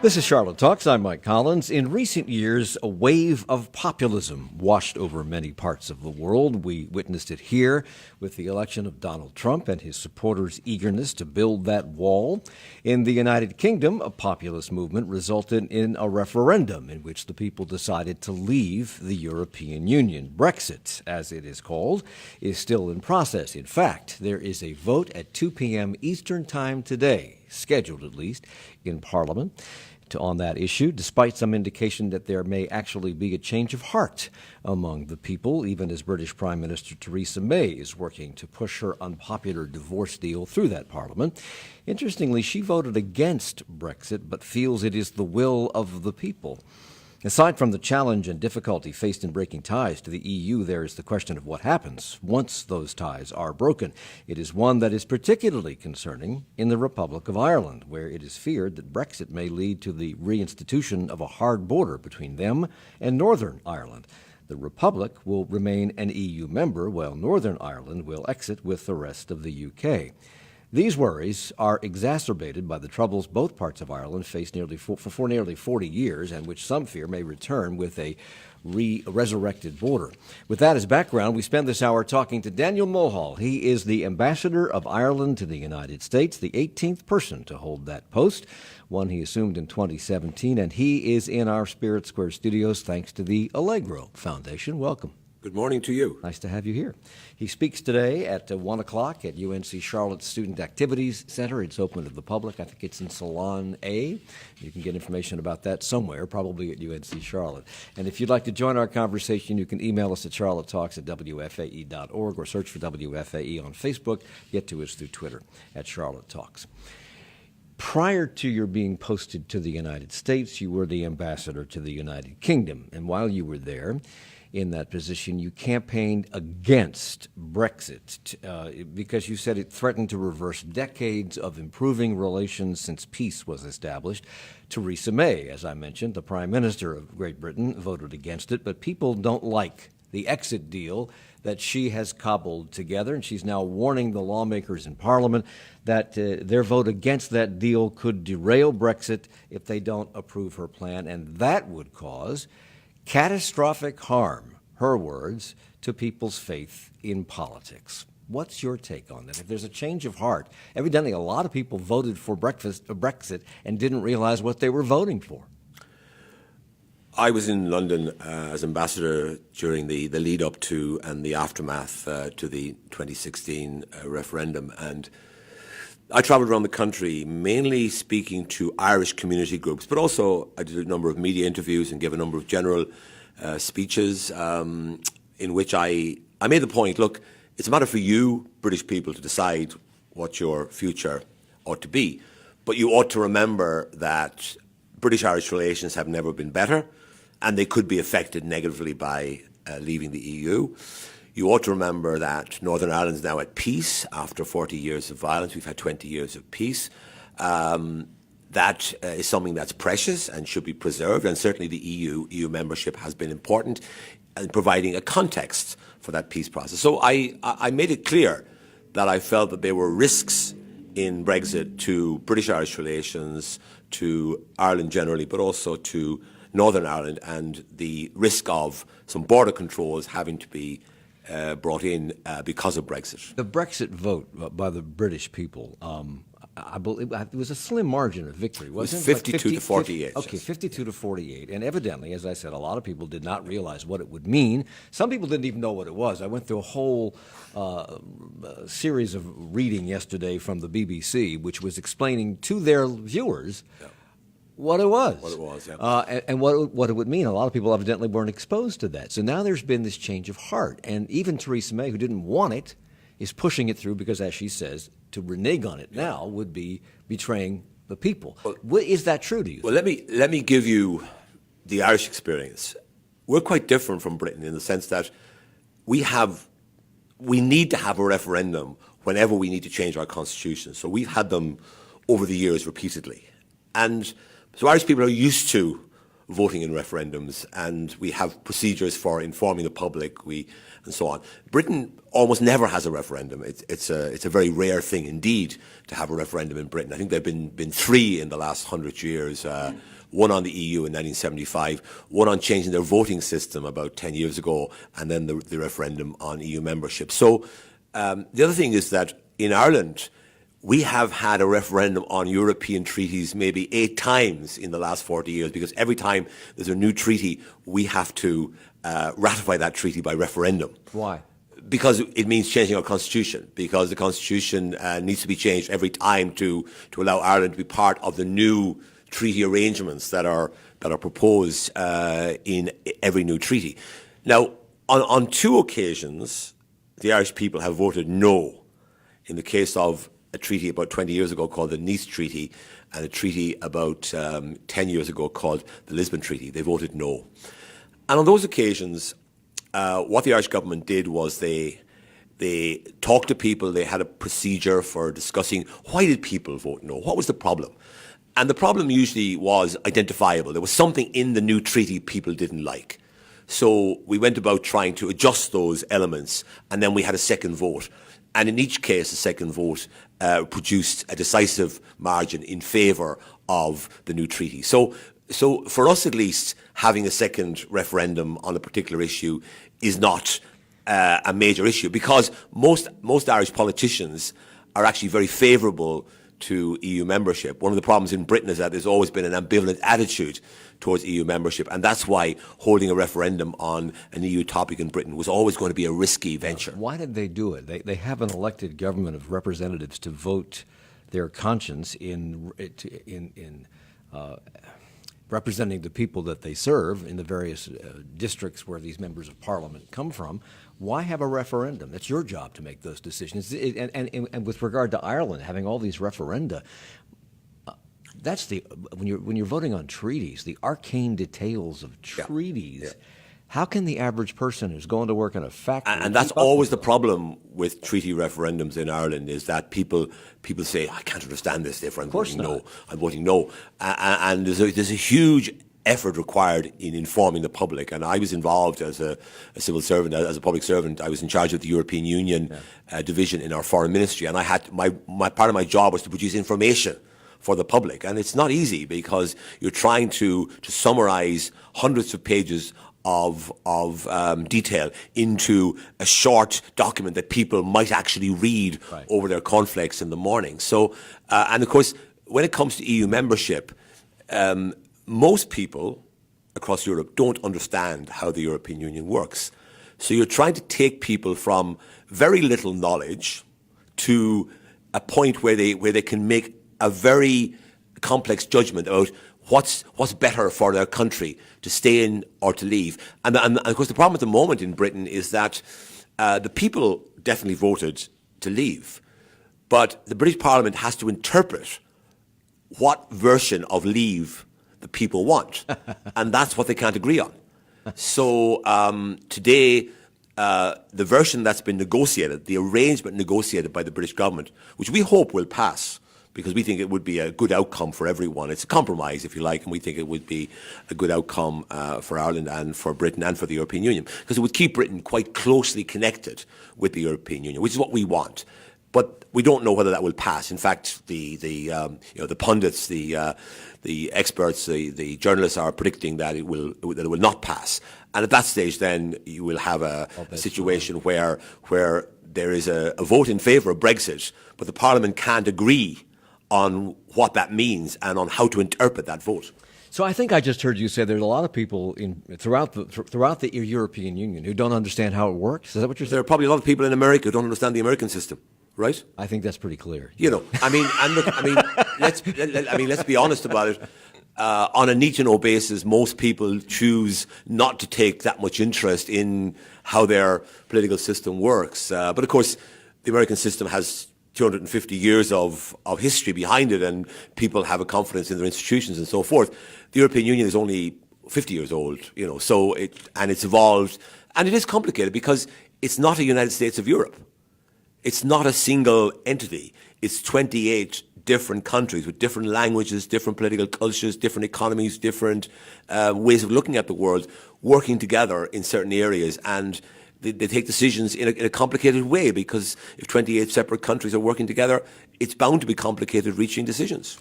This is Charlotte Talks. I'm Mike Collins. In recent years, a wave of populism washed over many parts of the world. We witnessed it here with the election of Donald Trump and his supporters' eagerness to build that wall. In the United Kingdom, a populist movement resulted in a referendum in which the people decided to leave the European Union. Brexit, as it is called, is still in process. In fact, there is a vote at 2 p.m. Eastern Time today, scheduled at least, in Parliament on that issue, despite some indication that there may actually be a change of heart among the people, even as British Prime Minister Theresa May is working to push her unpopular divorce deal through that Parliament. Interestingly, she voted against Brexit, but feels it is the will of the people. Aside from the challenge and difficulty faced in breaking ties to the EU, there is the question of what happens once those ties are broken. It is one that is particularly concerning in the Republic of Ireland, where it is feared that Brexit may lead to the reinstitution of a hard border between them and Northern Ireland. The Republic will remain an EU member, while Northern Ireland will exit with the rest of the UK. These worries are exacerbated by the troubles both parts of Ireland faced for nearly 40 years, and which some fear may return with a resurrected border. With that as background, we spend this hour talking to Daniel Mulhall. He is the ambassador of Ireland to the United States, the 18th person to hold that post, one he assumed in 2017, and he is in our Spirit Square studios thanks to the Allegro Foundation. Welcome. Good morning to you. Nice to have you here. He speaks today at 1 o'clock at UNC Charlotte's Student Activities Center. It's open to the public. I think it's in Salon A. You can get information about that somewhere, probably at UNC Charlotte. And if you'd like to join our conversation, you can email us at charlottetalks@wfae.org or search for WFAE on Facebook. Get to us through Twitter at Charlotte Talks. Prior to your being posted to the United States, you were the ambassador to the United Kingdom. And while you were there, in that position, you campaigned against Brexit because you said it threatened to reverse decades of improving relations since peace was established. Theresa May, as I mentioned, the Prime Minister of Great Britain, voted against it, but people don't like the exit deal that she has cobbled together, and she's now warning the lawmakers in Parliament that their vote against that deal could derail Brexit if they don't approve her plan, and that would cause catastrophic harm, her words, to people's faith in politics. What's your take on that? If there's a change of heart, evidently a lot of people voted for Brexit and didn't realize what they were voting for. I was in London as ambassador during the lead up to and the aftermath to the 2016 referendum, and I traveled around the country mainly speaking to Irish community groups, but also I did a number of media interviews and gave a number of general speeches in which I made the point, look, it's a matter for you, British people, to decide what your future ought to be. But you ought to remember that British-Irish relations have never been better, and they could be affected negatively by leaving the EU. You ought to remember that Northern Ireland is now at peace after 40 years of violence. We've had 20 years of peace. That is something that's precious and should be preserved, and certainly the EU membership has been important in providing a context for that peace process. So I made it clear that I felt that there were risks in Brexit to British-Irish relations, to Ireland generally, but also to Northern Ireland, and the risk of some border controls having to be brought in because of Brexit. The Brexit vote by the British people, I believe it was a slim margin of victory, wasn't it? 52 to 48. Okay, 52 to 48. And evidently, as I said, a lot of people did not realize what it would mean. Some people didn't even know what it was. I went through a whole series of reading yesterday from the BBC, which was explaining to their viewers what it was. What it was, yeah. And what it would mean. A lot of people evidently weren't exposed to that. So now there's been this change of heart. And even Theresa May, who didn't want it, is pushing it through because, as she says, to renege on it now would be betraying the people. Well, is that true to you? Well, let me give you the Irish experience. We're quite different from Britain in the sense that we need to have a referendum whenever we need to change our constitution. So we've had them over the years repeatedly. And so Irish people are used to voting in referendums, and we have procedures for informing the public, and so on. Britain almost never has a referendum. It's a very rare thing indeed to have a referendum in Britain. I think there have been 3 in the last 100 years. One on the EU in 1975, one on changing their voting system about 10 years ago, and then the referendum on EU membership. So the other thing is that in Ireland, we have had a referendum on European treaties maybe 8 times in the last 40 years, because every time there's a new treaty, we have to ratify that treaty by referendum. Why? Because it means changing our constitution, because the constitution needs to be changed every time to allow Ireland to be part of the new treaty arrangements that are proposed in every new treaty. Now, on 2 occasions, the Irish people have voted no. In the case of a treaty about 20 years ago called the Nice Treaty, and a treaty about 10 years ago called the Lisbon Treaty, they voted no. And on those occasions, what the Irish government did was they talked to people. They had a procedure for discussing why did people vote no? What was the problem? And the problem usually was identifiable. There was something in the new treaty people didn't like. So we went about trying to adjust those elements, and then we had a second vote. And in each case, the second vote produced a decisive margin in favour of the new treaty. So for us at least, having a second referendum on a particular issue is not a major issue, because most Irish politicians are actually very favourable to EU membership. One of the problems in Britain is that there's always been an ambivalent attitude towards EU membership, and that's why holding a referendum on an EU topic in Britain was always going to be a risky venture. Why did they do it? They have an elected government of representatives to vote their conscience in representing the people that they serve in the various districts where these members of parliament come from. Why have a referendum? That's your job to make those decisions. And with regard to Ireland, having all these referenda, that's when you're voting on treaties, the arcane details of treaties. Yeah. How can the average person who's going to work in a factory? And that's always the problem with treaty referendums in Ireland, is that people say, I can't understand this, therefore I'm voting no. I'm voting no. And there's a huge effort required in informing the public. And I was involved as a civil servant, as a public servant. I was in charge of the European Union division in our foreign ministry, and I had my part of my job was to produce information for the public. And it's not easy, because you're trying to summarize hundreds of pages of detail into a short document that people might actually read over their cornflakes in the morning. So, and of course, when it comes to EU membership, most people across Europe don't understand how the European Union works. So you're trying to take people from very little knowledge to a point where they can make a very complex judgment about what's better for their country, to stay in or to leave. And of course the problem at the moment in Britain is that the people definitely voted to leave, but the British Parliament has to interpret what version of leave the people want, and that's what they can't agree on. So today, the version that's been negotiated, the arrangement negotiated by the British government, which we hope will pass, because we think it would be a good outcome for everyone. It's a compromise, if you like, and we think it would be a good outcome for Ireland and for Britain and for the European Union, because it would keep Britain quite closely connected with the European Union, which is what we want. But we don't know whether that will pass. In fact, the pundits, the experts, the journalists are predicting that it will not pass. And at that stage, then you will have a situation where there is a vote in favour of Brexit, but the Parliament can't agree on what that means and on how to interpret that vote. So I think I just heard you say there's a lot of people throughout the European Union who don't understand how it works. Is that what you're saying? There are probably a lot of people in America who don't understand the American system. Right? I think that's pretty clear. You know, let's be honest about it. On a need-to-know basis, most people choose not to take that much interest in how their political system works. But of course, the American system has 250 years of history behind it, and people have a confidence in their institutions and so forth. The European Union is only 50 years old, you know, so it's evolved, and it is complicated because it's not a United States of Europe. It's not a single entity. It's 28 different countries with different languages, different political cultures, different economies, different ways of looking at the world, working together in certain areas. And they take decisions in a complicated way, because if 28 separate countries are working together, it's bound to be complicated reaching decisions.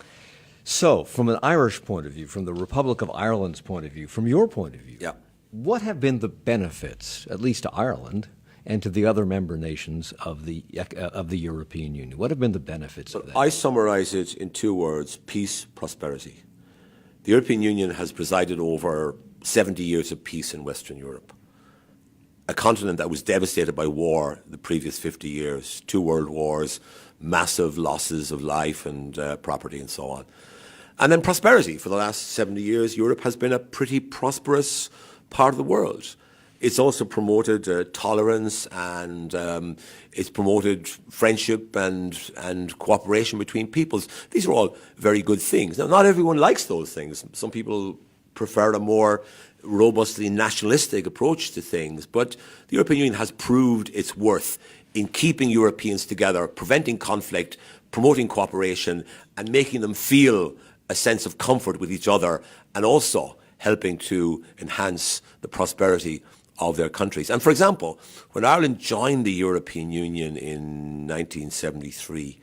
So, from an Irish point of view, from the Republic of Ireland's point of view, from your point of view, Yeah. what have been the benefits, at least to Ireland and to the other member nations of the European Union? What have been the benefits of that? I summarize it in 2 words: peace, prosperity. The European Union has presided over 70 years of peace in Western Europe, a continent that was devastated by war the previous 50 years, 2 world wars, massive losses of life and property and so on. And then prosperity. For the last 70 years, Europe has been a pretty prosperous part of the world. It's also promoted tolerance, and it's promoted friendship and cooperation between peoples. These are all very good things. Now, not everyone likes those things. Some people prefer a more robustly nationalistic approach to things, but the European Union has proved its worth in keeping Europeans together, preventing conflict, promoting cooperation, and making them feel a sense of comfort with each other, and also helping to enhance the prosperity of their countries. And for example, when Ireland joined the European Union in 1973,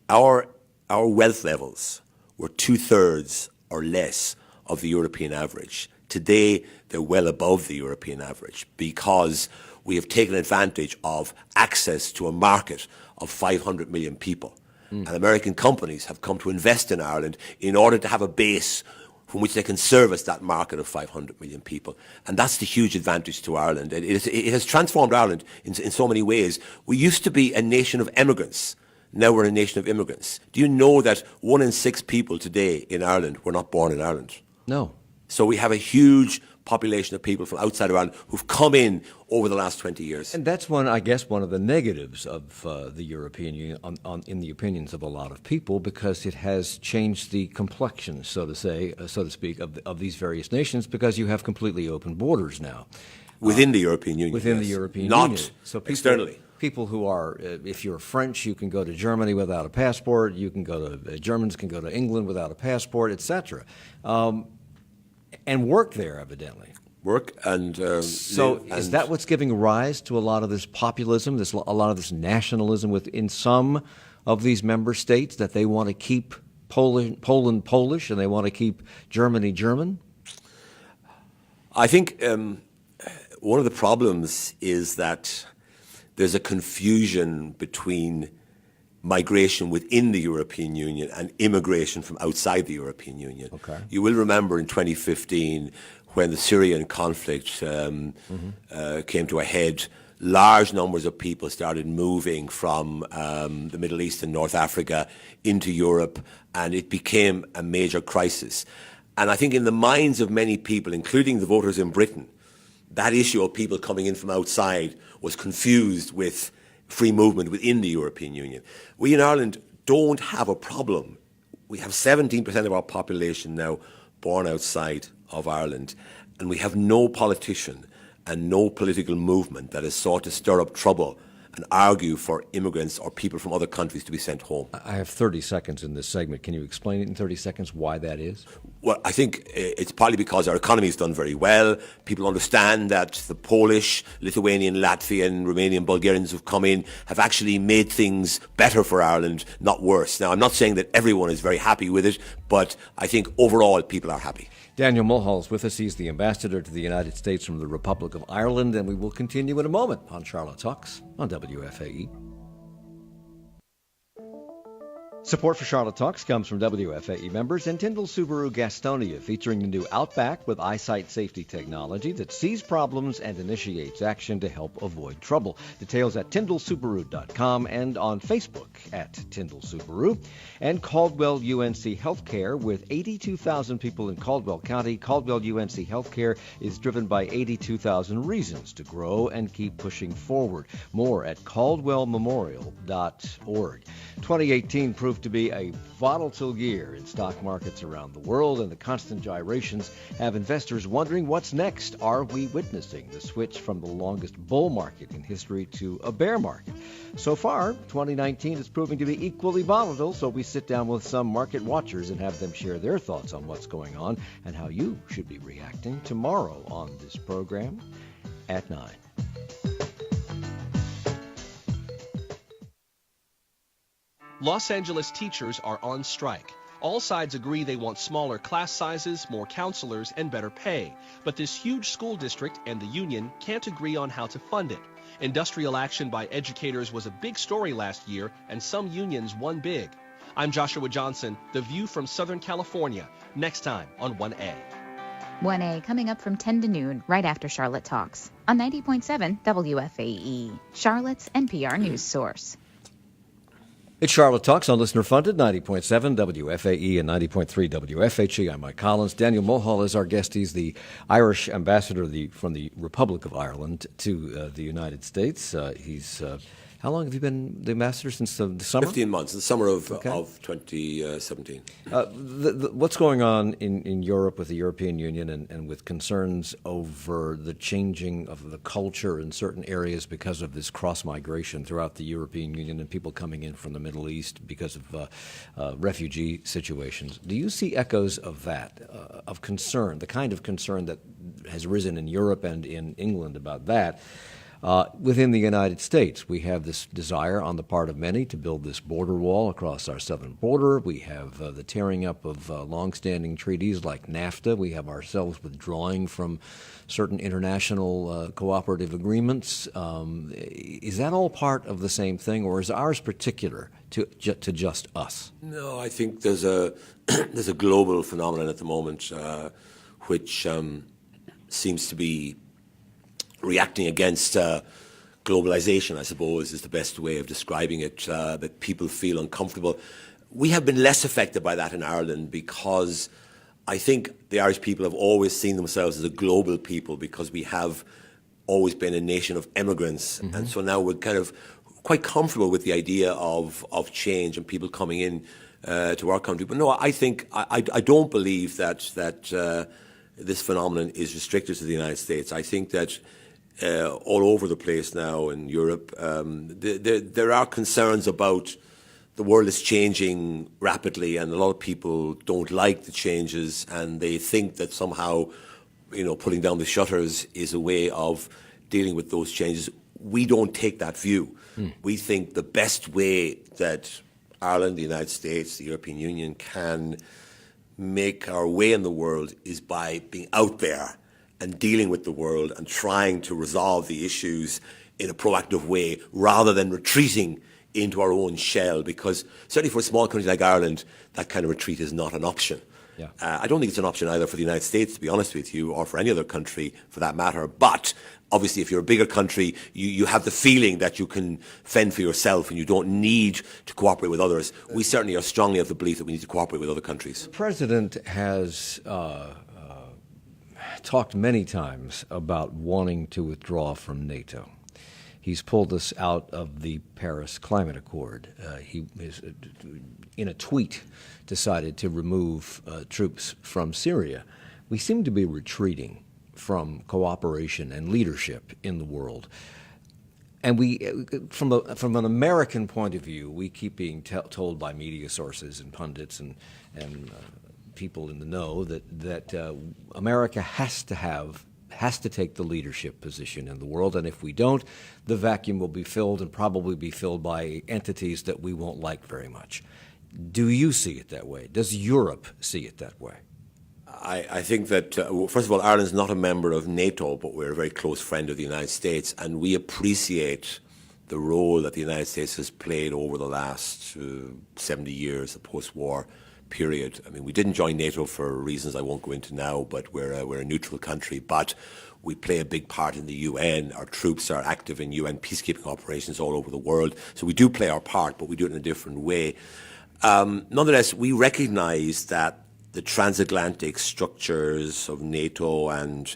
our wealth levels were 2/3 or less of the European average. Today, they're well above the European average, because we have taken advantage of access to a market of 500 million people. And American companies have come to invest in Ireland in order to have a base from which they can service that market of 500 million people. And that's the huge advantage to Ireland. It has transformed Ireland in so many ways. We used to be a nation of emigrants. Now we're a nation of immigrants. Do you know that 1 in 6 people today in Ireland were not born in Ireland? No. So we have a huge population of people from outside of Ireland who've come in over the last 20 years. And that's one of the negatives of the European Union, in the opinions of a lot of people, because it has changed the complexion, so to speak, of these various nations, because you have completely open borders now. Within the European Union. Within yes. the European Not Union. So externally. People who are, if you're French, you can go to Germany without a passport. You can go to, Germans can go to England without a passport, etc. And work there, evidently. Work and so is that what's giving rise to a lot of this populism, a lot of this nationalism within some of these member states, that they want to keep Poland Polish and they want to keep Germany German? I think one of the problems is that there's a confusion between migration within the European Union and immigration from outside the European Union. Okay. You will remember in 2015, when the Syrian conflict came to a head, large numbers of people started moving from the Middle East and North Africa into Europe, and it became a major crisis. And I think in the minds of many people, including the voters in Britain, that issue of people coming in from outside was confused with free movement within the European Union. We in Ireland don't have a problem. We have 17% of our population now born outside of Ireland, and we have no politician and no political movement that has sought to stir up trouble and argue for immigrants or people from other countries to be sent home. I have 30 seconds in this segment. Can you explain it in 30 seconds why that is? Well, I think it's partly because our economy has done very well. People understand that the Polish, Lithuanian, Latvian, Romanian, Bulgarians who've come in have actually made things better for Ireland, not worse. Now, I'm not saying that everyone is very happy with it, but I think overall people are happy. Daniel Mulhall is with us. He's the ambassador to the United States from the Republic of Ireland, and we will continue in a moment on Charlotte Talks on WFAE. Support for Charlotte Talks comes from WFAE members and Tyndall Subaru Gastonia, featuring the new Outback with eyesight safety technology that sees problems and initiates action to help avoid trouble. Details at tyndallsubaru.com and on Facebook at Tyndall Subaru. And Caldwell UNC Healthcare, with 82,000 people in Caldwell County. Caldwell UNC Healthcare is driven by 82,000 reasons to grow and keep pushing forward. More at caldwellmemorial.org. 2018 proved proved to be a volatile year in stock markets around the world, and the constant gyrations have investors wondering what's next. Are we witnessing the switch from the longest bull market in history to a bear market? So far, 2019 is proving to be equally volatile, so we sit down with some market watchers and have them share their thoughts on what's going on and how you should be reacting tomorrow on this program at 9. Los Angeles teachers are on strike. All sides agree they want smaller class sizes, more counselors, and better pay. But this huge school district and the union can't agree on how to fund it. Industrial action by educators was a big story last year, and some unions won big. I'm Joshua Johnson, The View from Southern California, next time on 1A. 1A coming up from 10 to noon, right after Charlotte Talks, on 90.7 WFAE, Charlotte's NPR news source. It's Charlotte Talks on listener-funded 90.7 WFAE and 90.3 WFHE. I'm Mike Collins. Daniel Mulhall is our guest. He's the Irish ambassador from the Republic of Ireland to the United States. How long have you been the ambassador? Since the summer? 15 months, the summer of 2017. What's going on in Europe with the European Union and with concerns over the changing of the culture in certain areas because of this cross-migration throughout the European Union and people coming in from the Middle East because of refugee situations? Do you see echoes of that, of concern, the kind of concern that has risen in Europe and in England about that? Within the United States, we have this desire on the part of many to build this border wall across our southern border. We have the tearing up of longstanding treaties like NAFTA. We have ourselves withdrawing from certain international cooperative agreements. Is that all part of the same thing, or is ours particular to just us? No, I think there's a there's a global phenomenon at the moment which seems to be reacting against globalization, I suppose, is the best way of describing it, that people feel uncomfortable. We have been less affected by that in Ireland because I think the Irish people have always seen themselves as a global people because we have always been a nation of immigrants. Mm-hmm. And so now we're kind of quite comfortable with the idea of change and people coming in to our country. But no, I think, I don't believe that this phenomenon is restricted to the United States. I think that all over the place now in Europe, there are concerns about the world is changing rapidly, and a lot of people don't like the changes, and they think that somehow, putting down the shutters is a way of dealing with those changes. We don't take that view. We think the best way that Ireland, the United States, the European Union can make our way in the world is by being out there and dealing with the world and trying to resolve the issues in a proactive way rather than retreating into our own shell, because certainly for a small country like Ireland, that kind of retreat is not an option. Yeah. I don't think it's an option either for the United States, to be honest with you, or for any other country for that matter. But obviously, if you're a bigger country, you have the feeling that you can fend for yourself and you don't need to cooperate with others. We certainly are strongly of the belief that we need to cooperate with other countries. The President has talked many times about wanting to withdraw from NATO. He's pulled us out of the Paris Climate Accord. He is, in a tweet, decided to remove troops from Syria. We seem to be retreating from cooperation and leadership in the world. And we, from an American point of view, we keep being told by media sources and pundits and people in the know that America has to take the leadership position in the world, and if we don't, the vacuum will be filled and probably be filled by entities that we won't like very much. Do you see it that way? Does Europe see it that way? I think that, first of all, Ireland's not a member of NATO, but we're a very close friend of the United States, and we appreciate the role that the United States has played over the last 70 years, the post-war period. I mean, we didn't join NATO for reasons I won't go into now, but we're a neutral country. But we play a big part in the UN. Our troops are active in UN peacekeeping operations all over the world. So we do play our part, but we do it in a different way. Nonetheless, we recognize that the transatlantic structures of NATO and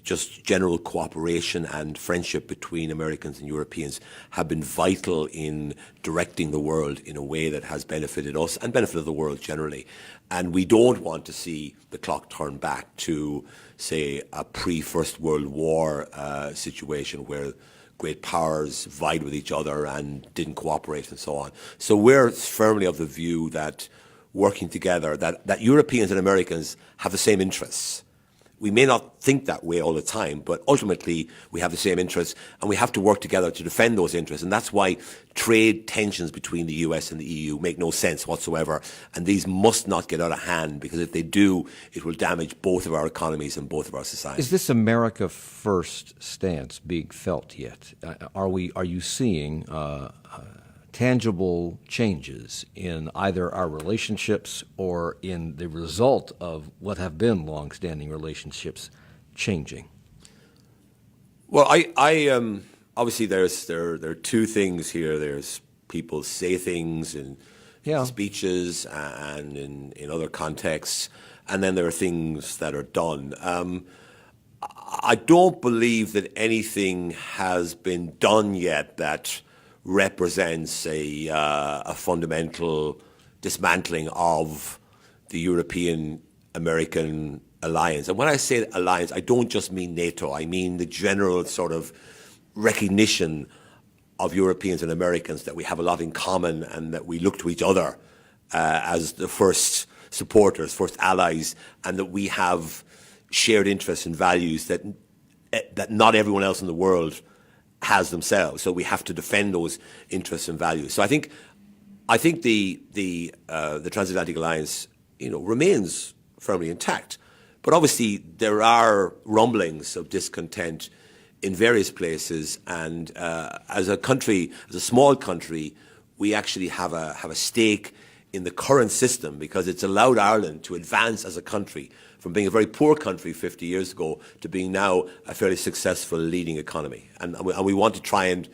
just general cooperation and friendship between Americans and Europeans have been vital in directing the world in a way that has benefited us and benefited the world generally. And we don't want to see the clock turn back to, say, a pre-First World War situation where great powers vied with each other and didn't cooperate and so on. So we're firmly of the view that working together, that Europeans and Americans have the same interests. We may not think that way all the time, but ultimately we have the same interests, and we have to work together to defend those interests. And that's why trade tensions between the US and the EU make no sense whatsoever. And these must not get out of hand, because if they do, it will damage both of our economies and both of our societies. Is this America First stance being felt yet? Are you seeing tangible changes in either our relationships or in the result of what have been long-standing relationships changing? Well, I obviously there are two things here. There's people say things in speeches and in other contexts, and then there are things that are done. I don't believe that anything has been done yet that represents a fundamental dismantling of the European-American alliance. And when I say alliance, I don't just mean NATO. I mean the general sort of recognition of Europeans and Americans that we have a lot in common and that we look to each other as the first supporters, first allies, and that we have shared interests and values that not everyone else in the world has themselves. So we have to defend those interests and values. So I think the transatlantic alliance, remains firmly intact. But obviously there are rumblings of discontent in various places, and as a country, as a small country, we actually have a stake in the current system, because it's allowed Ireland to advance as a country from being a very poor country 50 years ago to being now a fairly successful leading economy. And we want to try and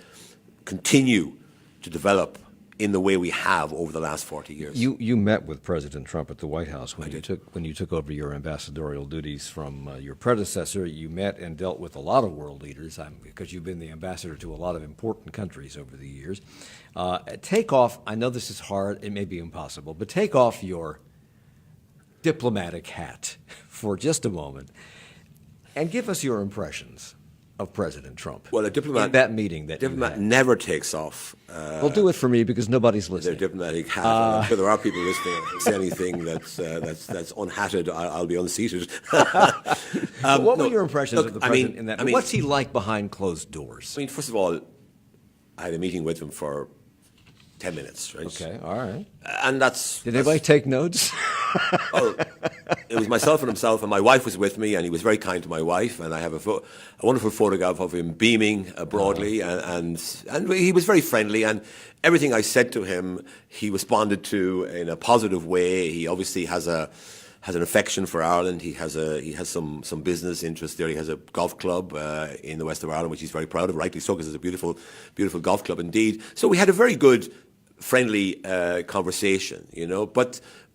continue to develop in the way we have over the last 40 years. You met with President Trump at the White House when you took over your ambassadorial duties from your predecessor. You met and dealt with a lot of world leaders, because you've been the ambassador to a lot of important countries over the years. Take off, I know this is hard, it may be impossible, but take off your diplomatic hat for just a moment and give us your impressions of President Trump. Well, a diplomat in that meeting that diplomat never takes off. Well, do it for me, because nobody's listening. Their diplomatic hat. I'm sure there are people listening. If I say anything that's unhatted, I'll be unseated. What were your impressions of the president in that? What's he like behind closed doors? I mean, first of all, I had a meeting with him for 10 minutes, right? Okay, all right. And Did anybody take notes? Well, it was myself and himself, and my wife was with me, and he was very kind to my wife, and I have a wonderful photograph of him beaming broadly, and he was very friendly, and everything I said to him, he responded to in a positive way. He obviously has an affection for Ireland. He has some business interest there. He has a golf club in the west of Ireland, which he's very proud of, rightly so, because it's a beautiful golf club indeed. So we had a very good, friendly conversation,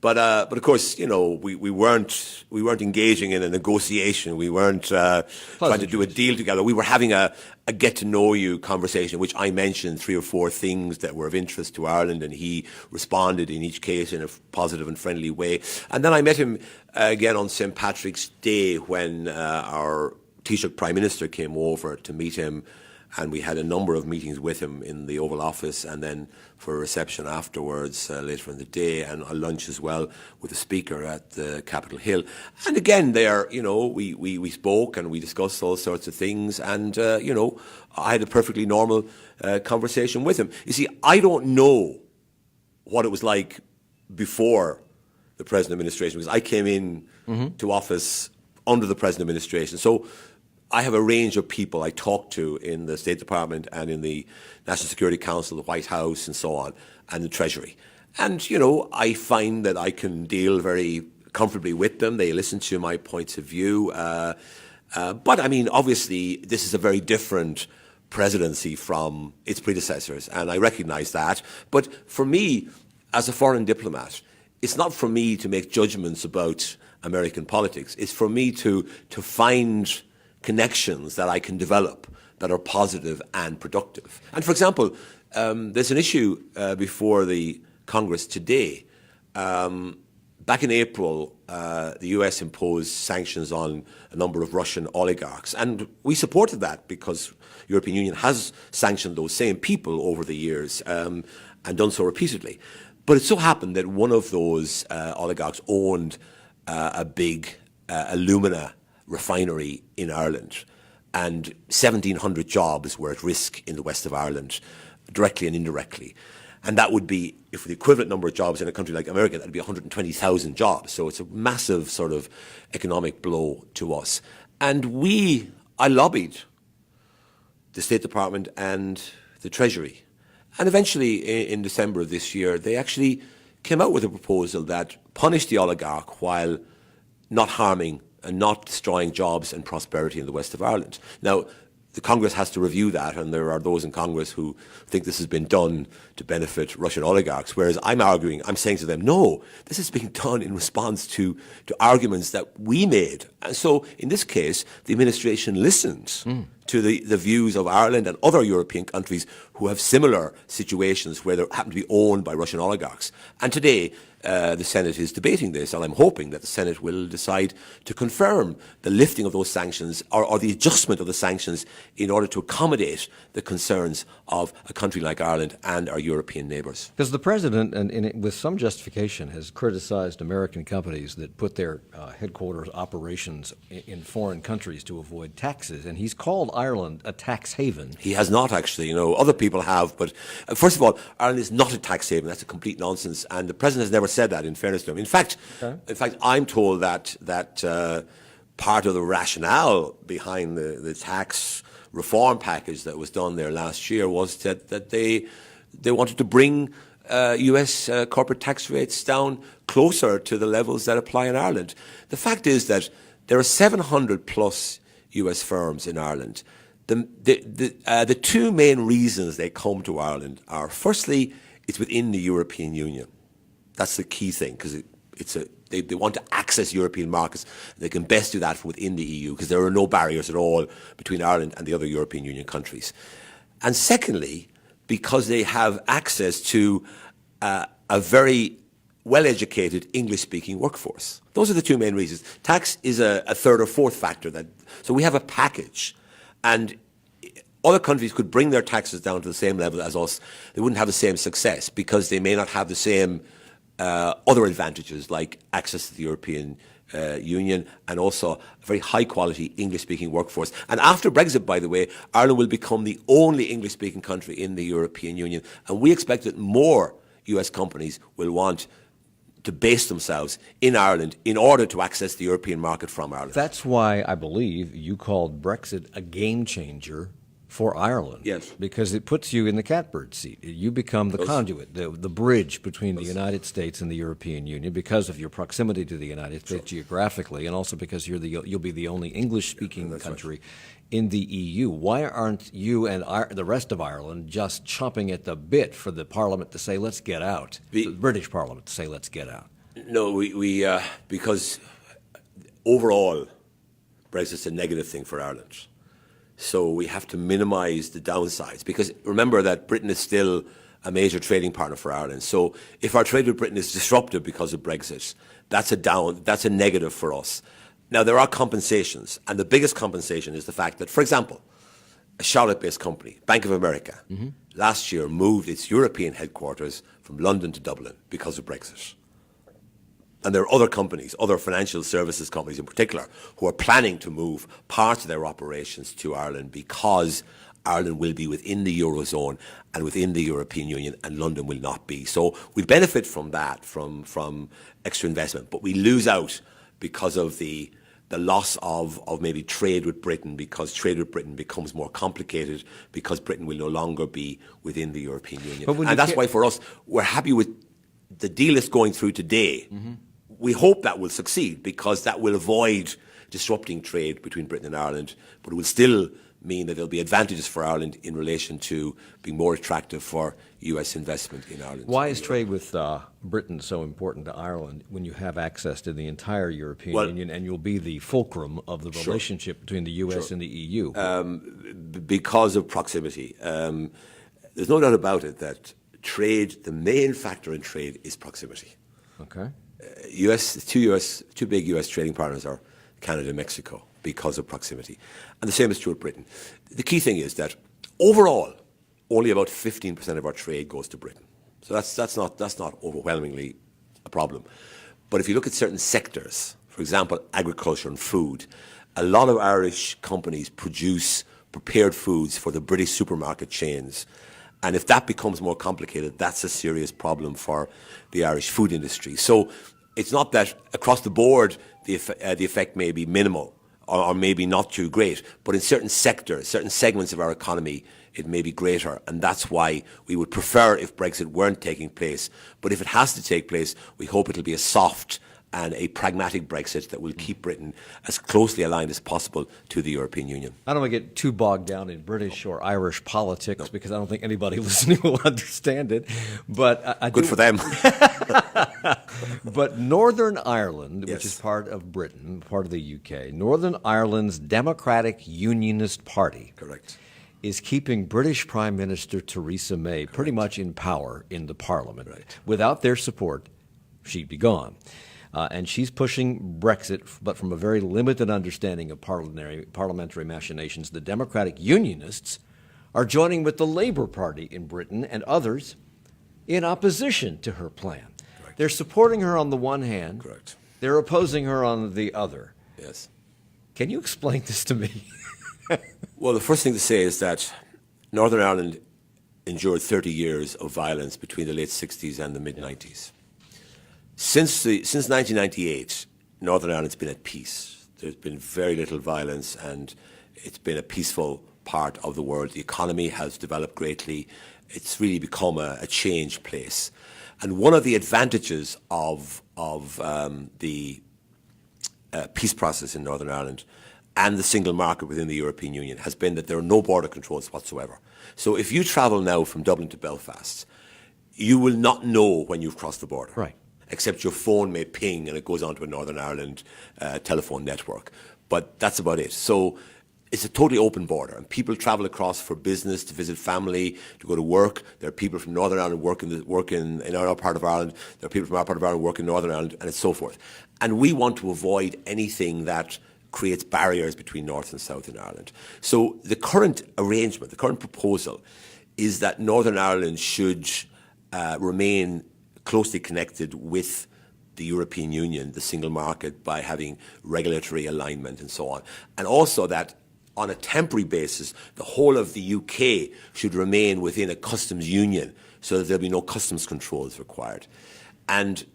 But of course, we weren't engaging in a negotiation. We weren't trying to do a deal together. We were having a get to know you conversation, which I mentioned 3 or 4 things that were of interest to Ireland, and he responded in each case in a positive and friendly way. And then I met him again on St. Patrick's Day, when our Taoiseach Prime Minister came over to meet him, and we had a number of meetings with him in the Oval Office, and then for a reception afterwards later in the day, and a lunch as well with the Speaker at the Capitol Hill. And again, there, we spoke and we discussed all sorts of things, and I had a perfectly normal conversation with him. You see, I don't know what it was like before the present administration, because I came in to office under the present administration. So I have a range of people I talk to in the State Department and in the National Security Council, the White House, and so on, and the Treasury. And, I find that I can deal very comfortably with them. They listen to my points of view. But, obviously, this is a very different presidency from its predecessors, and I recognize that. But for me, as a foreign diplomat, it's not for me to make judgments about American politics. It's for me to find connections that I can develop that are positive and productive. And for example, there's an issue before the Congress today. Back in April, the US imposed sanctions on a number of Russian oligarchs, and we supported that because the European Union has sanctioned those same people over the years and done so repeatedly. But it so happened that one of those oligarchs owned a big alumina refinery in Ireland, and 1,700 jobs were at risk in the west of Ireland, directly and indirectly. And that would be, if the equivalent number of jobs in a country like America, that would be 120,000 jobs. So it's a massive sort of economic blow to us. And I lobbied the State Department and the Treasury. And eventually, in December of this year, they actually came out with a proposal that punished the oligarch while not harming and not destroying jobs and prosperity in the west of Ireland. Now, the Congress has to review that, and there are those in Congress who think this has been done to benefit Russian oligarchs, whereas I'm saying to them, no, this is being done in response to arguments that we made. And so, in this case, the administration listens to the views of Ireland and other European countries who have similar situations where they happen to be owned by Russian oligarchs. And today, the Senate is debating this, and I'm hoping that the Senate will decide to confirm the lifting of those sanctions or the adjustment of the sanctions in order to accommodate the concerns of a country like Ireland and our European neighbours. Because the president, with some justification, has criticized American companies that put their headquarters operations in foreign countries to avoid taxes, and he's called Ireland a tax haven. He has not, actually. Other people have, but first of all, Ireland is not a tax haven. That's a complete nonsense, and the president has never said that, in fairness to him. In fact, I'm told that part of the rationale behind the tax reform package that was done there last year was that they wanted to bring US corporate tax rates down closer to the levels that apply in Ireland. The fact is that there are 700 plus US firms in Ireland. The two main reasons they come to Ireland are, firstly, it's within the European Union. That's the key thing, because they want to access European markets. They can best do that from within the EU because there are no barriers at all between Ireland and the other European Union countries. And secondly, because they have access to a very well-educated English-speaking workforce. Those are the two main reasons. Tax is a third or fourth factor. So we have a package, and other countries could bring their taxes down to the same level as us. They wouldn't have the same success because they may not have the same other advantages like access to the European Union and also a very high-quality English-speaking workforce. And after Brexit, by the way, Ireland will become the only English-speaking country in the European Union. And we expect that more US companies will want to base themselves in Ireland in order to access the European market from Ireland. That's why I believe you called Brexit a game changer for Ireland. Yes. Because it puts you in the catbird seat. You become the conduit, the bridge between the United States and the European Union because of your proximity to the United States geographically, and also because you'll be the only English-speaking country in the EU. Why aren't you and the rest of Ireland just chomping at the bit for the Parliament to say, let's get out, the British Parliament to say, let's get out? No, we because overall, Brexit's a negative thing for Ireland. So we have to minimise the downsides, because remember that Britain is still a major trading partner for Ireland. So if our trade with Britain is disrupted because of Brexit, that's a negative for us. Now, there are compensations, and the biggest compensation is the fact that, for example, a Charlotte-based company, Bank of America, last year moved its European headquarters from London to Dublin because of Brexit. And there are other companies, other financial services companies in particular, who are planning to move parts of their operations to Ireland because Ireland will be within the Eurozone and within the European Union, and London will not be. So we benefit from that, from extra investment, but we lose out because of the loss of maybe trade with Britain, because trade with Britain becomes more complicated because Britain will no longer be within the European Union. And that's why for us, we're happy with the deal that's going through today. We hope that will succeed because that will avoid disrupting trade between Britain and Ireland, but it will still mean that there'll be advantages for Ireland in relation to being more attractive for U.S. investment in Ireland. Why is trade with Britain so important to Ireland when you have access to the entire European Union and you'll be the fulcrum of the relationship between the U.S. and the EU? Because of proximity. There's no doubt about it that trade, the main factor in trade is proximity. Okay. Two big U.S. trading partners are Canada and Mexico because of proximity. And the same is true with Britain. The key thing is that overall, only about 15% of our trade goes to Britain. So that's not overwhelmingly a problem. But if you look at certain sectors, for example, agriculture and food, a lot of Irish companies produce prepared foods for the British supermarket chains. And if that becomes more complicated, that's a serious problem for the Irish food industry. So it's not that across the board the effect may be minimal or maybe not too great, but in certain sectors, certain segments of our economy, it may be greater. And that's why we would prefer if Brexit weren't taking place. But if it has to take place, we hope it'll be a soft and a pragmatic Brexit that will keep Britain as closely aligned as possible to the European Union. I don't want to get too bogged down in British or Irish politics because I don't think anybody listening will understand it. But Good for them. But Northern Ireland, which is part of Britain, part of the UK, Northern Ireland's Democratic Unionist Party, Correct, is keeping British Prime Minister Theresa May pretty much in power in the Parliament. Right. Without their support, she'd be gone. And she's pushing Brexit, but from a very limited understanding of parliamentary machinations. The Democratic Unionists are joining with the Labour Party in Britain and others in opposition to her plan. Correct. They're supporting her on the one hand. Correct. They're opposing her on the other. Yes. Can you explain this to me? Well, the first thing to say is that Northern Ireland endured 30 years of violence between the late 60s and the mid-90s. Since 1998, Northern Ireland's been at peace. There's been very little violence and it's been a peaceful part of the world. The economy has developed greatly. It's really become a change place. And one of the advantages of the peace process in Northern Ireland and the single market within the European Union has been that there are no border controls whatsoever. So if you travel now from Dublin to Belfast, you will not know when you've crossed the border. Right. Except your phone may ping and it goes onto a Northern Ireland telephone network. But that's about it. So it's a totally open border, and people travel across for business, to visit family, to go to work. There are people from Northern Ireland work in our part of Ireland. There are people from our part of Ireland work in Northern Ireland, and so forth. And we want to avoid anything that creates barriers between North and South in Ireland. So the current arrangement, the current proposal, is that Northern Ireland should remain closely connected with the European Union, the single market, by having regulatory alignment and so on. And also that on a temporary basis, the whole of the UK should remain within a customs union so that there'll be no customs controls required. And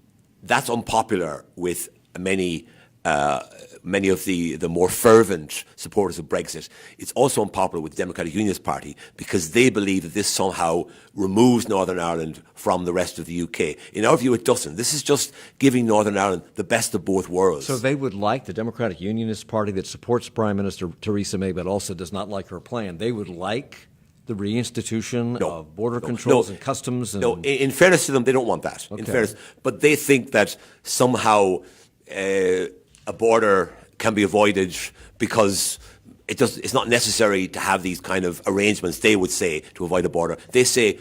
that's unpopular with many of the more fervent supporters of Brexit. It's also unpopular with the Democratic Unionist Party because they believe that this somehow removes Northern Ireland from the rest of the UK. In our view, it doesn't. This is just giving Northern Ireland the best of both worlds. So they would like the Democratic Unionist Party that supports Prime Minister Theresa May but also does not like her plan. They would like the reinstitution of border controls and customs? And... No, in fairness to them, they don't want that. Okay. In fairness, but they think that somehow a border can be avoided because it's not necessary to have these kind of arrangements, they would say, to avoid a border. They say,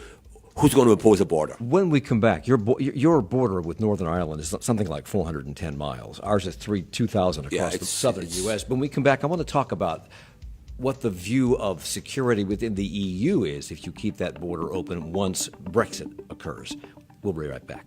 who's going to impose a border? When we come back, your border with Northern Ireland is something like 410 miles. Ours is 2,000 across the southern U.S. When we come back, I want to talk about what the view of security within the EU is if you keep that border open once Brexit occurs. We'll be right back.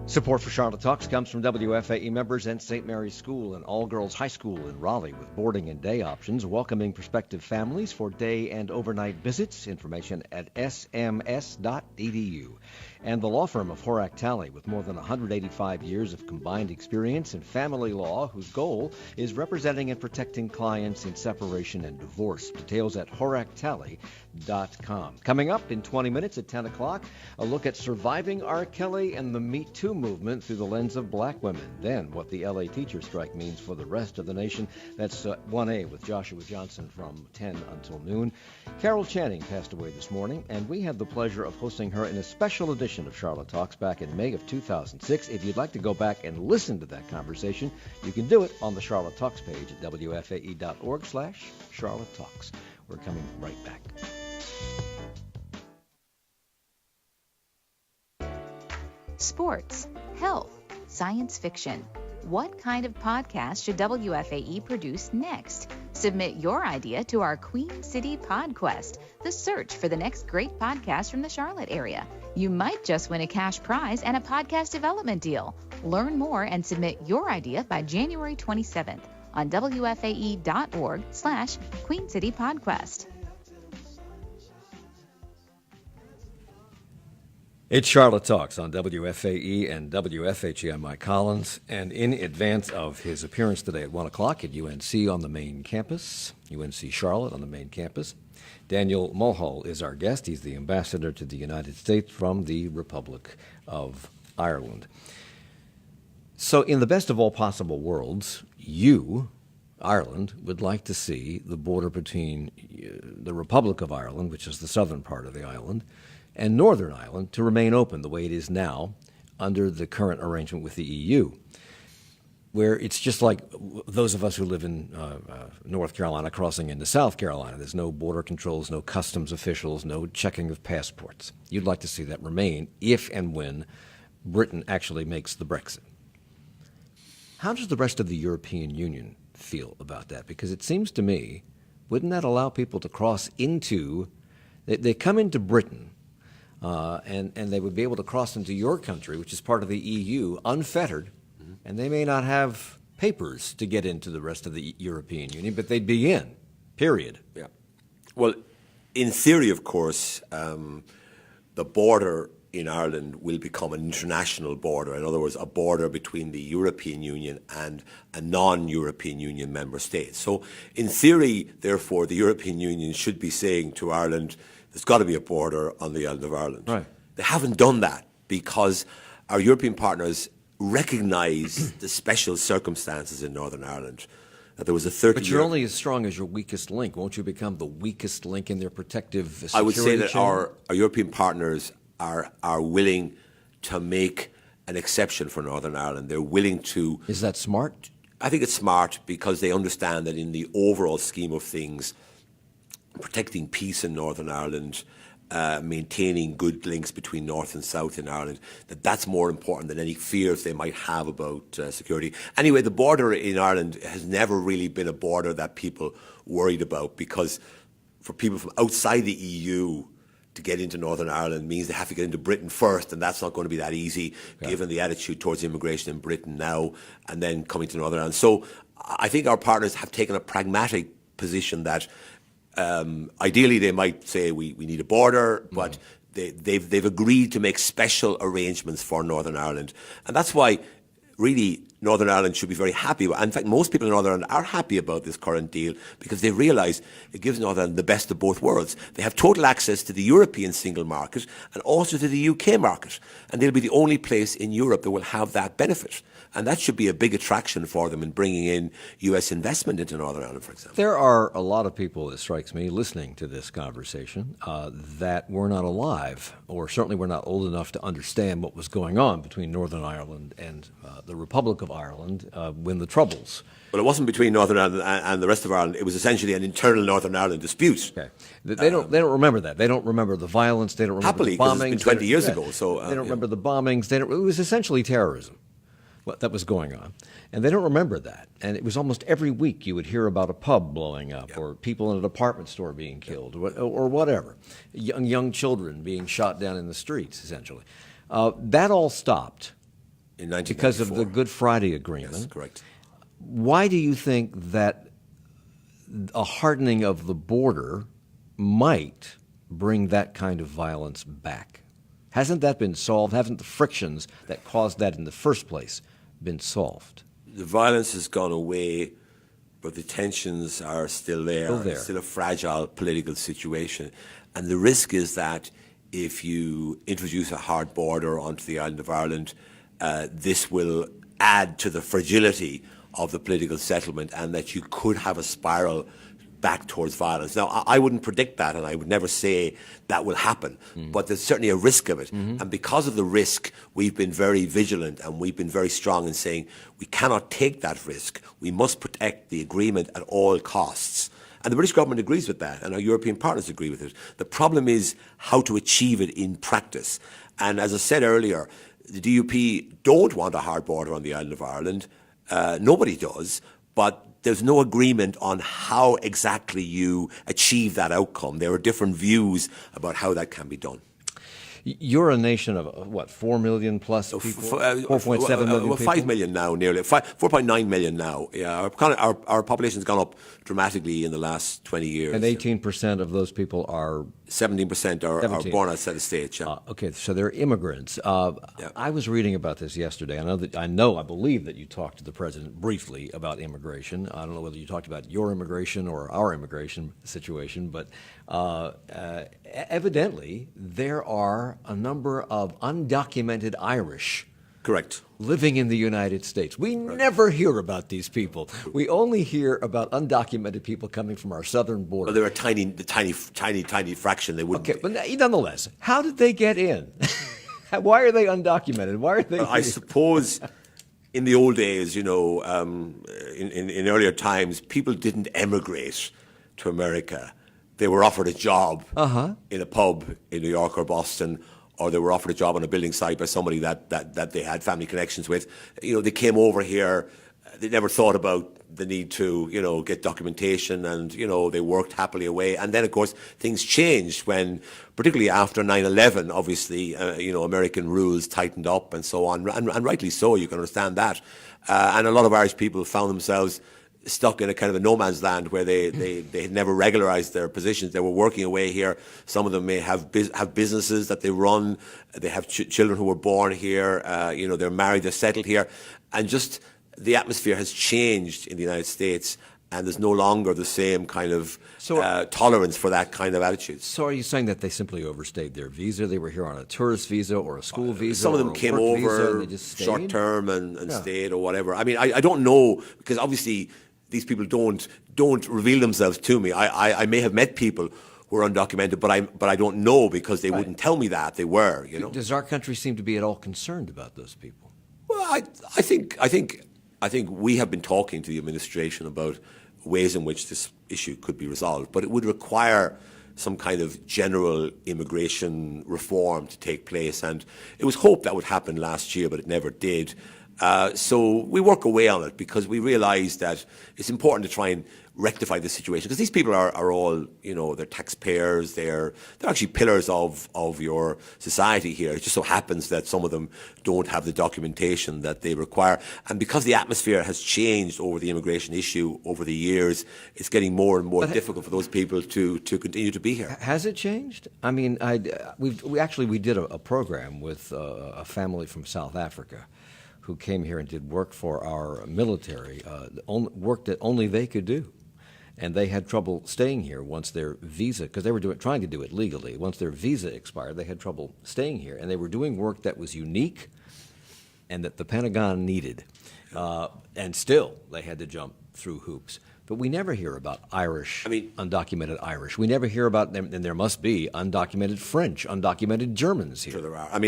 Support for Charlotte Talks comes from WFAE members and St. Mary's School, an all-girls high school in Raleigh with boarding and day options, welcoming prospective families for day and overnight visits. Information at sms.edu. And the law firm of Horak Talley, with more than 185 years of combined experience in family law, whose goal is representing and protecting clients in separation and divorce. Details at horaktalley.com. Coming up in 20 minutes at 10 o'clock, a look at surviving R. Kelly and the Me Too movement. movement through the lens of black women. Then, what the LA teacher strike means for the rest of the nation. That's 1A with Joshua Johnson from 10 until noon. Carol Channing passed away this morning, and we had the pleasure of hosting her in a special edition of Charlotte Talks back in May of 2006. If you'd like to go back and listen to that conversation, you can do it on the Charlotte Talks page at WFAE.org/Charlotte Talks. We're coming right back. Sports, health, science fiction. What kind of podcast should WFAE produce next? Submit your idea to our Queen City PodQuest, the search for the next great podcast from the Charlotte area. You might just win a cash prize and a podcast development deal. Learn more and submit your idea by January 27th on WFAE.org/Queen City PodQuest. It's Charlotte Talks on WFAE and WFHE. I'm Mike Collins, and in advance of his appearance today at 1 o'clock at UNC on the main campus, UNC Charlotte on the main campus, Daniel Mulhall is our guest. He's the ambassador to the United States from the Republic of Ireland. So in the best of all possible worlds, you, Ireland, would like to see the border between the Republic of Ireland, which is the southern part of the island, and Northern Ireland to remain open the way it is now under the current arrangement with the EU, where it's just like those of us who live in North Carolina crossing into South Carolina. There's no border controls, no customs officials, no checking of passports. You'd like to see that remain if and when Britain actually makes the Brexit. How does the rest of the European Union feel about that? Because it seems to me, wouldn't that allow people to cross into, they come into Britain, and they would be able to cross into your country, which is part of the EU, unfettered, and they may not have papers to get into the rest of the European Union, but they'd be in, period. Yeah. Well, in theory, of course, the border in Ireland will become an international border. In other words, a border between the European Union and a non-European Union member state. So in theory, therefore, the European Union should be saying to Ireland, there's got to be a border on the island of Ireland. Right. They haven't done that because our European partners recognise the special circumstances in Northern Ireland. That there was a 30-year... But you're only as strong as your weakest link. Won't you become the weakest link in their protective security I would say that chain? our European partners are willing to make an exception for Northern Ireland. They're willing to... Is that smart? I think it's smart because they understand that in the overall scheme of things, protecting peace in Northern Ireland, maintaining good links between North and South in Ireland, that's more important than any fears they might have about security. Anyway, the border in Ireland has never really been a border that people worried about because for people from outside the EU to get into Northern Ireland means they have to get into Britain first, and that's not going to be that easy given the attitude towards immigration in Britain now and then coming to Northern Ireland. So I think our partners have taken a pragmatic position that ideally, they might say we need a border, but they've agreed to make special arrangements for Northern Ireland, and that's why really Northern Ireland should be very happy. In fact, most people in Northern Ireland are happy about this current deal because they realise it gives Northern Ireland the best of both worlds. They have total access to the European single market and also to the UK market, and they'll be the only place in Europe that will have that benefit. And that should be a big attraction for them in bringing in US investment into Northern Ireland, for example. There are a lot of people, it strikes me, listening to this conversation that were not alive, or certainly were not old enough to understand what was going on between Northern Ireland and the Republic of Ireland when the Troubles. Well, it wasn't between Northern Ireland and the rest of Ireland. It was essentially an internal Northern Ireland dispute. Okay. They don't remember that. They don't remember the violence. They don't remember Happily, the bombings. because it's been 20 years ago. So they don't remember the bombings. It was essentially terrorism that was going on. And they don't remember that. And it was almost every week you would hear about a pub blowing up or people in a department store being killed or whatever, young children being shot down in the streets, essentially. That all stopped in 1994. Because of the Good Friday Agreement. Yes, correct. Why do you think that a hardening of the border might bring that kind of violence back? Hasn't that been solved? Haven't the frictions that caused that in the first place been solved? The violence has gone away, but the tensions are still there. It's still a fragile political situation. And the risk is that if you introduce a hard border onto the island of Ireland, this will add to the fragility of the political settlement, and that you could have a spiral back towards violence. Now, I wouldn't predict that, and I would never say that will happen, but there's certainly a risk of it. And because of the risk, we've been very vigilant, and we've been very strong in saying we cannot take that risk. We must protect the agreement at all costs. And the British government agrees with that, and our European partners agree with it. The problem is how to achieve it in practice. And as I said earlier, the DUP don't want a hard border on the island of Ireland. Nobody does, but there's no agreement on how exactly you achieve that outcome. There are different views about how that can be done. You're a nation of, what, 4 million plus people? 4.7 million people? 5 million now, nearly. 4.9 million now. Yeah, our population's gone up dramatically in the last 20 years. And 18% of those people are 17% are born outside the States. Yeah. Okay, so they're immigrants. I was reading about this yesterday. I believe that you talked to the president briefly about immigration. I don't know whether you talked about your immigration or our immigration situation, but evidently there are a number of undocumented Irish. Correct. Living in the United States. We never hear about these people. We only hear about undocumented people coming from our southern border. Well, they're a tiny fraction. They wouldn't. Okay, but nonetheless, how did they get in? Why are they undocumented? Why are they? I suppose in the old days, in earlier times, people didn't emigrate to America. They were offered a job in a pub in New York or Boston, or they were offered a job on a building site by somebody that they had family connections with. They came over here. They never thought about the need to, get documentation, and, they worked happily away. And then, of course, things changed when, particularly after 9/11, obviously, American rules tightened up and so on, and rightly so, you can understand that. And a lot of Irish people found themselves stuck in a kind of a no man's land where they had never regularized their positions. They were working away here. Some of them may have businesses that they run. They have children who were born here. They're married, they're settled here. And just the atmosphere has changed in the United States, and there's no longer the same kind of tolerance for that kind of attitude. So are you saying that they simply overstayed their visa? They were here on a tourist visa or a school visa? Some of them came over short term and stayed or whatever. I mean, I don't know, because obviously these people don't reveal themselves to me. I may have met people who are undocumented, but I don't know, because they wouldn't tell me that they were. Does our country seem to be at all concerned about those people? Well, I think we have been talking to the administration about ways in which this issue could be resolved, but it would require some kind of general immigration reform to take place, and it was hoped that would happen last year, but it never did. So we work away on it, because we realise that it's important to try and rectify the situation, because these people are all, they're taxpayers, they're actually pillars of your society here. It just so happens that some of them don't have the documentation that they require, and because the atmosphere has changed over the immigration issue over the years, it's getting more and more difficult for those people to continue to be here. Has it changed? I mean, we did a program with a family from South Africa who came here and did work for our military, work that only they could do. And they had trouble staying here once their visa, because they were trying to do it legally. Once their visa expired, they had trouble staying here. And they were doing work that was unique and that the Pentagon needed. And still, they had to jump through hoops. But we never hear about undocumented Irish. We never hear about them, and there must be undocumented French, undocumented Germans here. Sure, there are.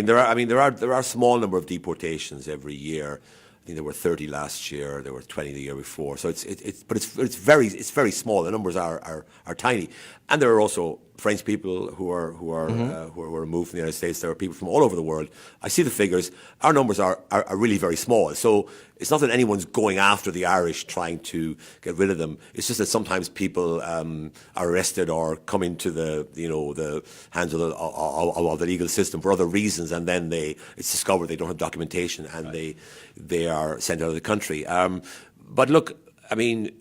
There are a small number of deportations every year. I think there were 30 last year. There were 20 the year before. So it's very small. The numbers are tiny, and there are also French people who are removed from the United States. There are people from all over the world. I see the figures. Our numbers are really very small. So it's not that anyone's going after the Irish trying to get rid of them. It's just that sometimes people are arrested or come into the hands of the legal system for other reasons, and then it's discovered they don't have documentation, and they are sent out of the country. But look, I mean,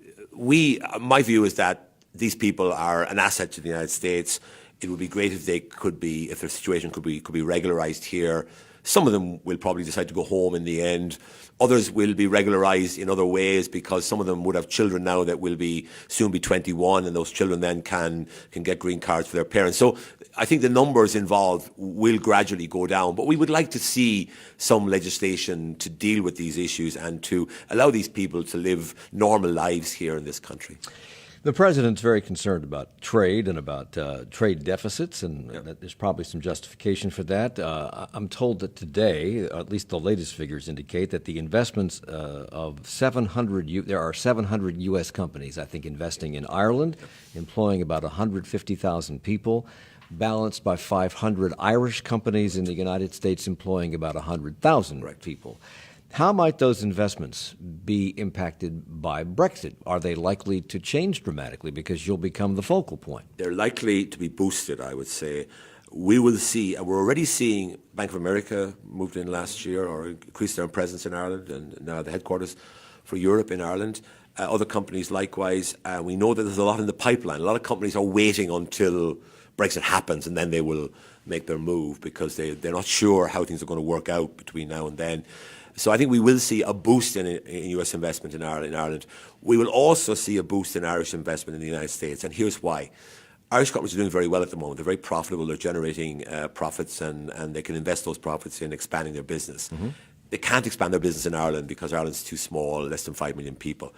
my view is that these people are an asset to the United States. It would be great if their situation could be regularized here Some of them will probably decide to go home in the end. Others will be regularized in other ways because some of them would have children now that will soon be 21, and those children then can get green cards for their parents. So I think the numbers involved will gradually go down. But we would like to see some legislation to deal with these issues and to allow these people to live normal lives here in this country. The president's very concerned about trade and about trade deficits, and that there's probably some justification for that. I'm told that today, at least the latest figures indicate that the investments of 700, there are 700 U.S. companies, I think, investing in Ireland, employing about 150,000 people, balanced by 500 Irish companies in the United States employing about 100,000 people. How might those investments be impacted by Brexit? Are they likely to change dramatically because you'll become the focal point? They're likely to be boosted, I would say. We will see, and we're already seeing Bank of America moved in last year or increased their presence in Ireland, and now the headquarters for Europe in Ireland. Other companies likewise. We know that there's a lot in the pipeline. A lot of companies are waiting until Brexit happens and then they will make their move because they're not sure how things are going to work out between now and then. So I think we will see a boost in U.S. investment in Ireland. We will also see a boost in Irish investment in the United States, and here's why. Irish companies are doing very well at the moment. They're very profitable. They're generating profits, and they can invest those profits in expanding their business. Mm-hmm. They can't expand their business in Ireland because Ireland's too small, less than 5 million people.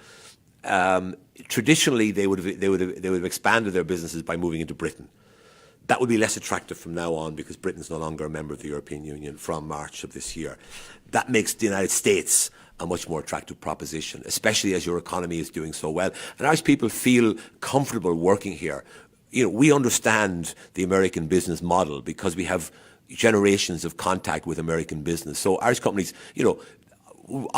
Traditionally, they would have expanded their businesses by moving into Britain. That would be less attractive from now on because Britain's no longer a member of the European Union from March of this year. That makes the United States a much more attractive proposition, especially as your economy is doing so well. And Irish people feel comfortable working here. You know, we understand the American business model because we have generations of contact with American business. So Irish companies, you know,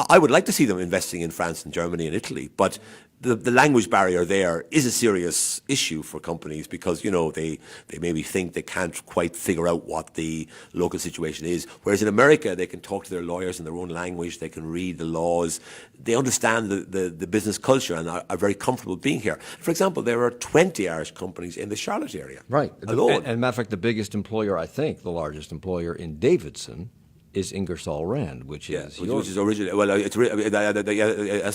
I would like to see them investing in France and Germany and Italy, but the language barrier there is a serious issue for companies because, you know, they maybe think they can't quite figure out what the local situation is. Whereas in America, they can talk to their lawyers in their own language, they can read the laws, they understand the business culture and are very comfortable being here. For example, there are 20 Irish companies in the Charlotte area. Right. Alone. And matter of fact, the biggest employer, I think, the largest employer in Davidson is Ingersoll Rand, which is originally, well, it's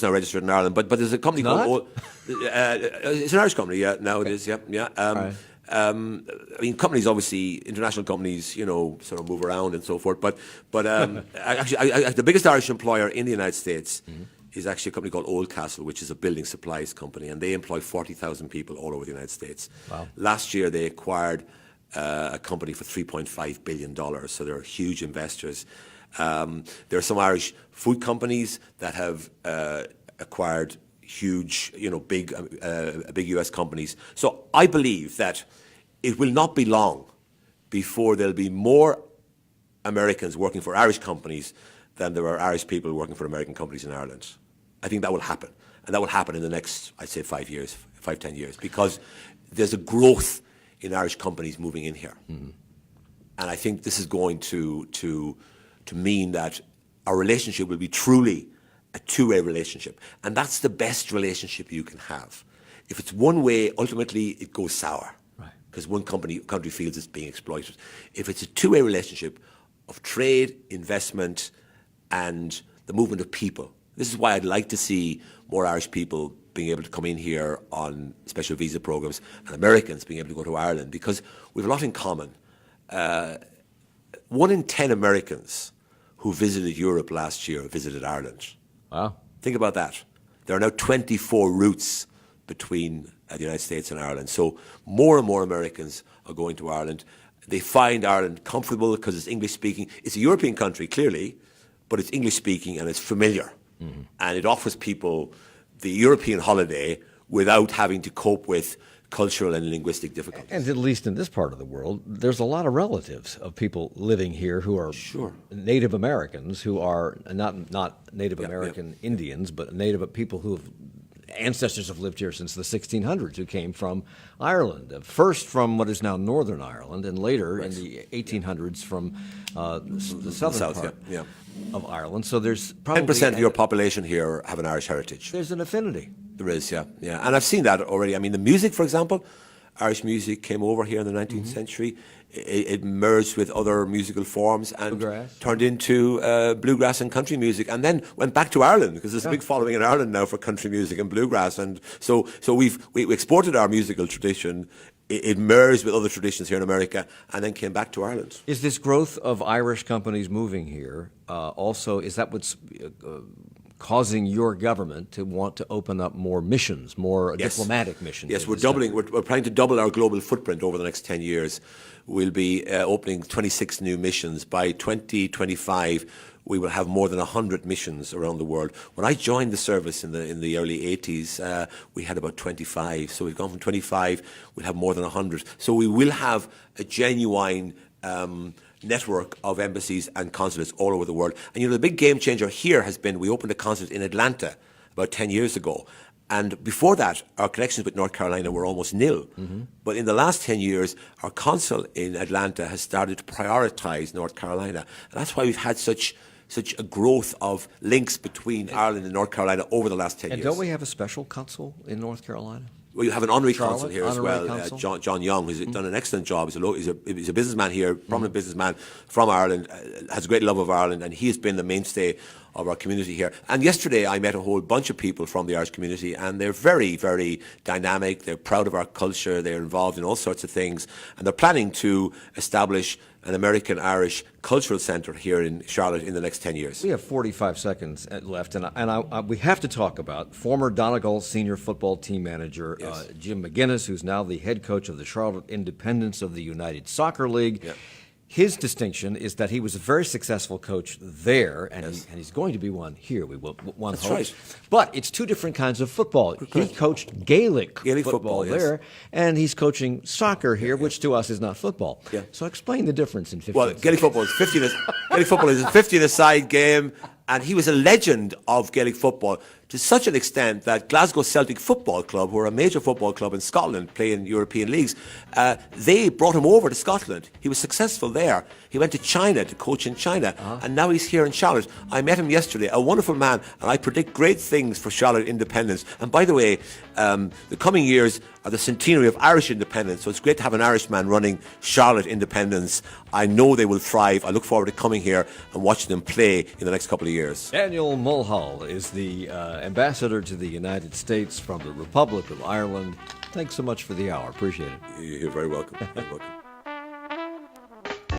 not registered in Ireland, but there's a company called it's an Irish company, now it is, yeah. Right. I mean, companies, obviously, international companies, you know, sort of move around and so forth. But actually, the biggest Irish employer in the United States is actually a company called Oldcastle, which is a building supplies company, and they employ 40,000 people all over the United States. Wow. Last year, they acquired a company for $3.5 billion, so they're huge investors. There are some Irish food companies that have acquired huge, you know, big U.S. companies. So I believe that it will not be long before there'll be more Americans working for Irish companies than there are Irish people working for American companies in Ireland. I think that will happen, and that will happen in the next, I'd say, 10 years, because there's a growth in Irish companies moving in here. Mm-hmm. And I think this is going to mean that our relationship will be truly a two-way relationship. And that's the best relationship you can have. If it's one way, ultimately it goes sour. Right. Because one country feels it's being exploited. If it's a two-way relationship of trade, investment, and the movement of people, this is why I'd like to see more Irish people being able to come in here on special visa programs, and Americans being able to go to Ireland, because we have a lot in common. 1 in 10 Americans who visited Europe last year visited Ireland. Wow. Think about that. There are now 24 routes between the United States and Ireland. So more and more Americans are going to Ireland. They find Ireland comfortable because it's English speaking. It's a European country, clearly, but it's English speaking and it's familiar. Mm-hmm. And it offers people the European holiday without having to cope with cultural and linguistic difficulties. And at least in this part of the world, there's a lot of relatives of people living here who are Native Americans, who are not Native American Indians, but Native people who have ancestors have lived here since the 1600s, who came from Ireland, first from what is now Northern Ireland, and later in the 1800s from the southern part of Ireland. So there's probably 10% of your population here have an Irish heritage. There's an affinity. There is, yeah. And I've seen that already. I mean, the music, for example, Irish music came over here in the 19th century. it merged with other musical forms and Bluegrass. turned into bluegrass and country music, and then went back to Ireland, because there's a big following in Ireland now for country music and bluegrass. And so we exported our musical tradition. It merged with other traditions here in America, and then came back to Ireland. Is this growth of Irish companies moving here also, is that what's causing your government to want to open up more missions, more diplomatic missions? Yes, we're doubling. We're planning to double our global footprint over the next 10 years. We'll be opening 26 new missions. By 2025, we will have more than 100 missions around the world. When I joined the service in the early 80s, we had about 25. So we've gone from 25, we'll have more than 100. So we will have a genuine network of embassies and consulates all over the world. And the big game changer here has been, we opened a consulate in Atlanta about 10 years ago. And before that, our connections with North Carolina were almost nil. But in the last 10 years, our consul in Atlanta has started to prioritize North Carolina. And that's why we've had such a growth of links between Ireland and North Carolina over the last 10 years. And don't we have a special consul in North Carolina? Well, you have an honorary Charlotte, consul here as honorary well, consul? John Young, who's done an excellent job. He's a businessman here, prominent businessman from Ireland, has a great love of Ireland, and he has been the mainstay of our community here. And yesterday I met a whole bunch of people from the Irish community, and they're very, very dynamic. They're proud of our culture. They're involved in all sorts of things, and they're planning to establish an American-Irish cultural centre here in Charlotte in the next 10 years. We have 45 seconds left, and we have to talk about former Donegal senior football team manager Jim McGuinness, who's now the head coach of the Charlotte Independents of the United Soccer League. Yep. His distinction is that he was a very successful coach there, and he's going to be one here. One That's hopes. right. But it's two different kinds of football. He coached Gaelic football there, and he's coaching soccer here, which to us is not football. Yeah. So explain the difference in 15 Well, Gaelic football is 50-a-side game, and he was a legend of Gaelic football to such an extent that Glasgow Celtic Football Club, who are a major football club in Scotland, play in European leagues, they brought him over to Scotland. He was successful there. He went to China to coach in China, and now he's here in Charlotte. I met him yesterday, a wonderful man, and I predict great things for Charlotte independence. And by the way, the coming years are the centenary of Irish independence, so it's great to have an Irishman running Charlotte independence. I know they will thrive. I look forward to coming here and watching them play in the next couple of years. Daniel Mulhall is the ambassador to the United States from the Republic of Ireland. Thanks so much for the hour. Appreciate it. You're very welcome. Very welcome.